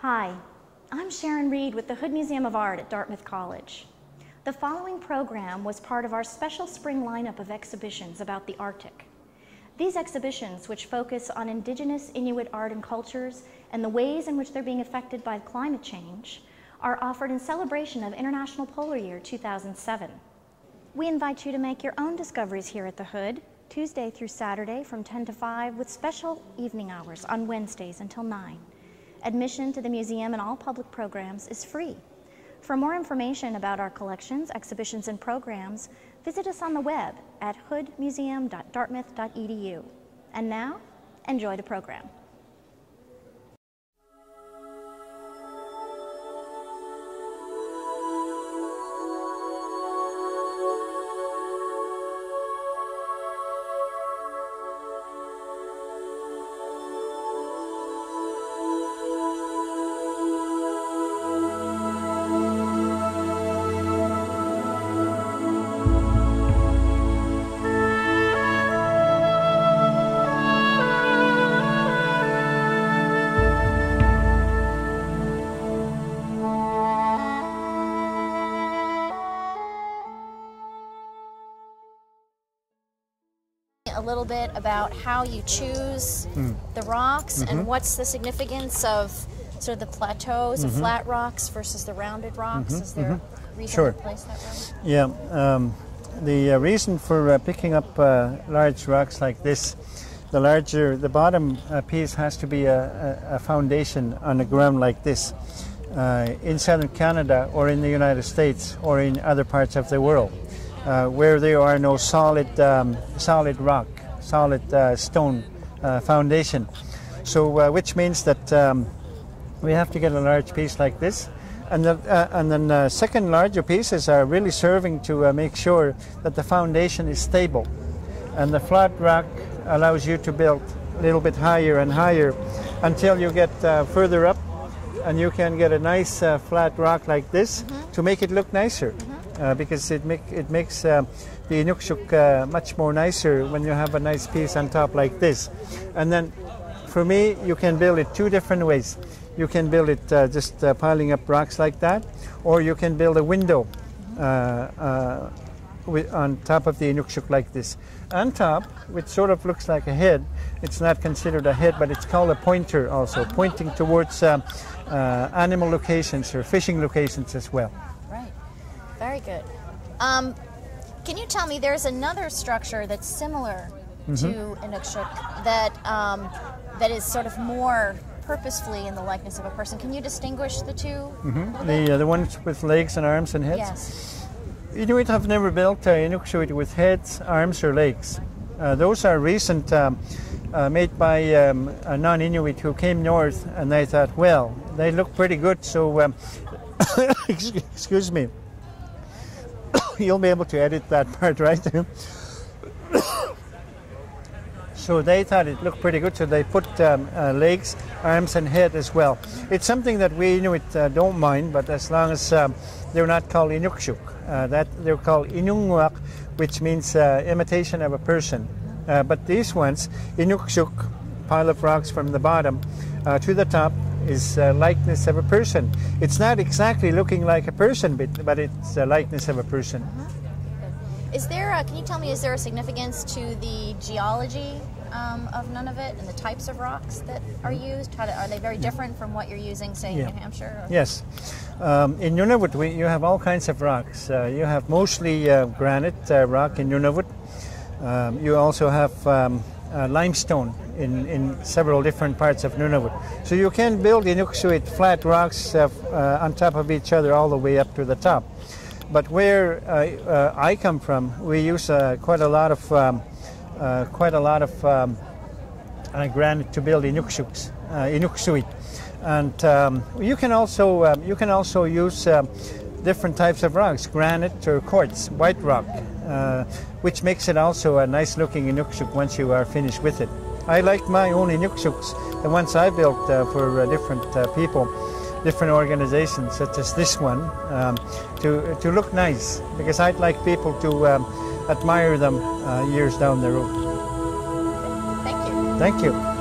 Hi, I'm Sharon Reed with the Hood Museum of Art at Dartmouth College. The following program was part of our special spring lineup of exhibitions about the Arctic. These exhibitions, which focus on indigenous Inuit art and cultures and the ways in which they're being affected by climate change, are offered in celebration of International Polar Year 2007. We invite you to make your own discoveries here at the Hood, Tuesday through Saturday from 10 to 5, with special evening hours on Wednesdays until 9. Admission to the museum and all public programs is free. For more information about our collections, exhibitions, and programs, visit us on the web at hoodmuseum.dartmouth.edu. And now, enjoy the program. A little bit about how you choose the rocks and what's the significance of sort of the plateaus of flat rocks versus the rounded rocks. Is there a reason to place that way? Yeah, the reason for picking up large rocks like this, the bottom piece has to be a foundation on the ground like this. In southern Canada or in the United States or in other parts of the world, where there are no solid rock, solid stone foundation. So which means that we have to get a large piece like this. And then second larger pieces are really serving to make sure that the foundation is stable. And the flat rock allows you to build a little bit higher and higher until you get further up, and you can get a nice flat rock like this to make it look nicer. Because it makes the Inukshuk much more nicer when you have a nice piece on top like this. And then, for me, you can build it two different ways. You can build it just piling up rocks like that, or you can build a window on top of the Inukshuk like this. On top, which sort of looks like a head, it's not considered a head, but it's called a pointer also, pointing towards animal locations or fishing locations as well. Very good. Can you tell me, there's another structure that's similar to Inukshuk that is sort of more purposefully in the likeness of a person. Can you distinguish the two? The ones with legs and arms and heads? Yes. Inuit have never built Inukshuk with heads, arms, or legs. Those are recent, made by a non-Inuit who came north, and they thought, well, they look pretty good, so excuse me. You'll be able to edit that part, right? So they thought it looked pretty good, so they put legs, arms, and head as well. It's something that we Inuit don't mind, but as long as they're not called Inukshuk, that they're called Inungwak, which means imitation of a person. But these ones, Inukshuk, pile of rocks from the bottom to the top, is likeness of a person. It's not exactly looking like a person, but it's a likeness of a person. Is there can you tell me, is there a significance to the geology of Nunavut and the types of rocks that are used? Are they very different from what you're using, say, in New Hampshire? Or? Yes. In Nunavut, you have all kinds of rocks. You have mostly granite rock in Nunavut. You also have limestone in several different parts of Nunavut. So you can build Inukshuk with flat rocks on top of each other all the way up to the top. But where I come from, we use quite a lot of granite to build Inukshuk. And you can also use different types of rocks, granite or quartz, white rock, which makes it also a nice looking Inukshuk once you are finished with it. I like my own Inukshuks, the ones I built for different people, different organizations, such as this one, to look nice, because I'd like people to admire them years down the road. Thank you. Thank you.